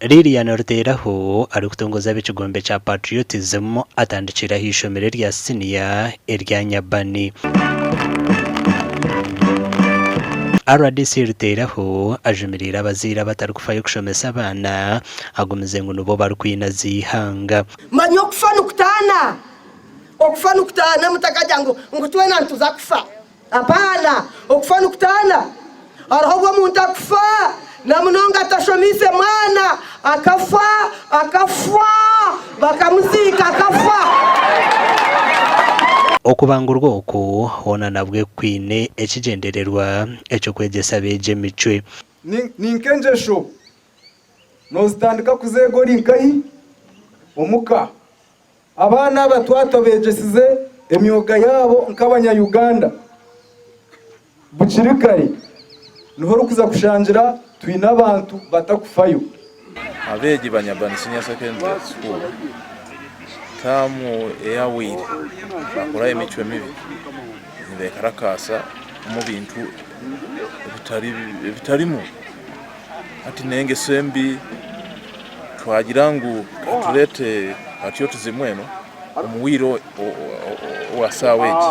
Ruteraho ari kutongoza ab'ikigombe cya patriotism atandikira ishomero rya senior erya Nyabani. RDC Ruteraho ajumirira abazaire batari kufayo kushomesa abaana agumeze ngo nubo bari kwinazihanga manyo kufana ukutana mutakajya ngo tuwe nantuza kufa apana okufana ukutana araho umuntu akufa na munonga atashomise mwana akafa bakamuzika akafa okubangurwa oku hona nabwe kwine ekigendererwa ekyo kwegesa beje micwe ninkenjesho nozitandika kuzegora inkahi omuka abaana batwata begesize emyoga yabo nk'abanya-Uganda bukirikare niho rukuza kushangira twina abantu batakufayo abeegi banyabani senior secondary school tamu eyawire bakora emicwe mibi nibekarakasa mu bintu bitarimu ati nenge sembi twagira ngu turete patriotism eno omuwiro wasaweji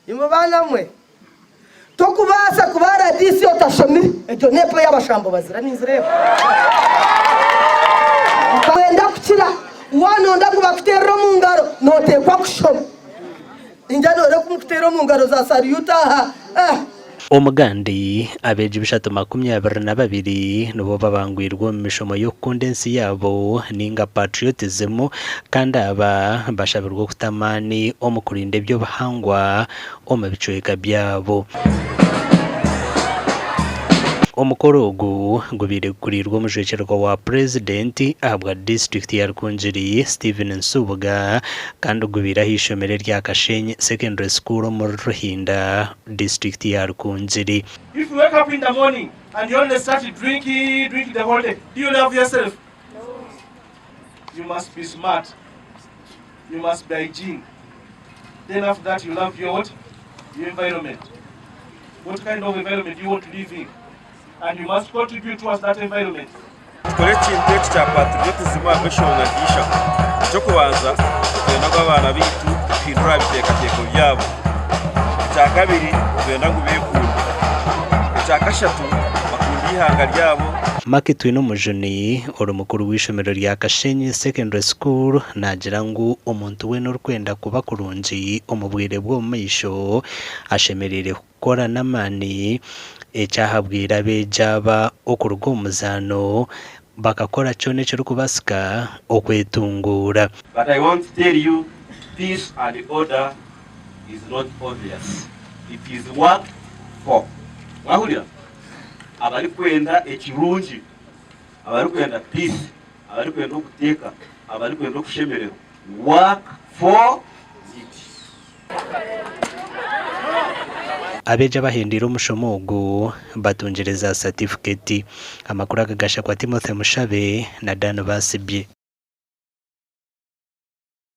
imubana mwe tokubasa kubara RDC otashomire ejo nepo y'abashambo bazira n'inzireba kwenda kukira wanonda kubakutera mu ngaro notekwa kushoma injano rero kumukutera mu ngaro za sariyuta Omugandi abeje 322 nubo babangwirwa mu mishomo yo kundensi yabo ninga patriotism kandi aba bashabirwa kutamani omukurinde byo bahangwa omabicweka byabo omukoro ogu gubiregurirwa mu jwekerwa wa president ahabwa district ya Rukungiri Stephen Nsubuga kandi gubiraho ishomero rya Agacencwire secondary school mu Ruhinda district ya Rukungiri. If you wake up in the morning and you only start drinking the whole day, do you love yourself? You must be smart. You must be hygiene. Then after that you love your environment. What kind of environment do you want to live in? And you must contribute towards that environment. Collecting text cha patriotism agashonganisha cyo kubanza kugenda kw'abana bitu kwindura bitekateko byabo cya kabiri kugenda ngubekunda cya kashatu bakundi ihanga ryabo Makitwe n'umujuni uri mukuru w'ishomero rya Agacencwire secondary school nagira ngo umuntu we n'urkwenda kuba kurungi umubwire bwo mumisho ashemerere gukora namani ecyahabwira bejaba okurugo muzano bakakora cyone cyo kubasika okwetungura. But I want to tell you, peace and order is not obvious. It is worked for. Wahulira abari kwenda ekirungi, abari kwenda peace, abari kwenda okuteka, abari kwenda okushemerera, work for it. Abeja bahindira umushomogo batungereza certificate amakuru agagasha kwa Timothy Mushabe na Dan Basibye.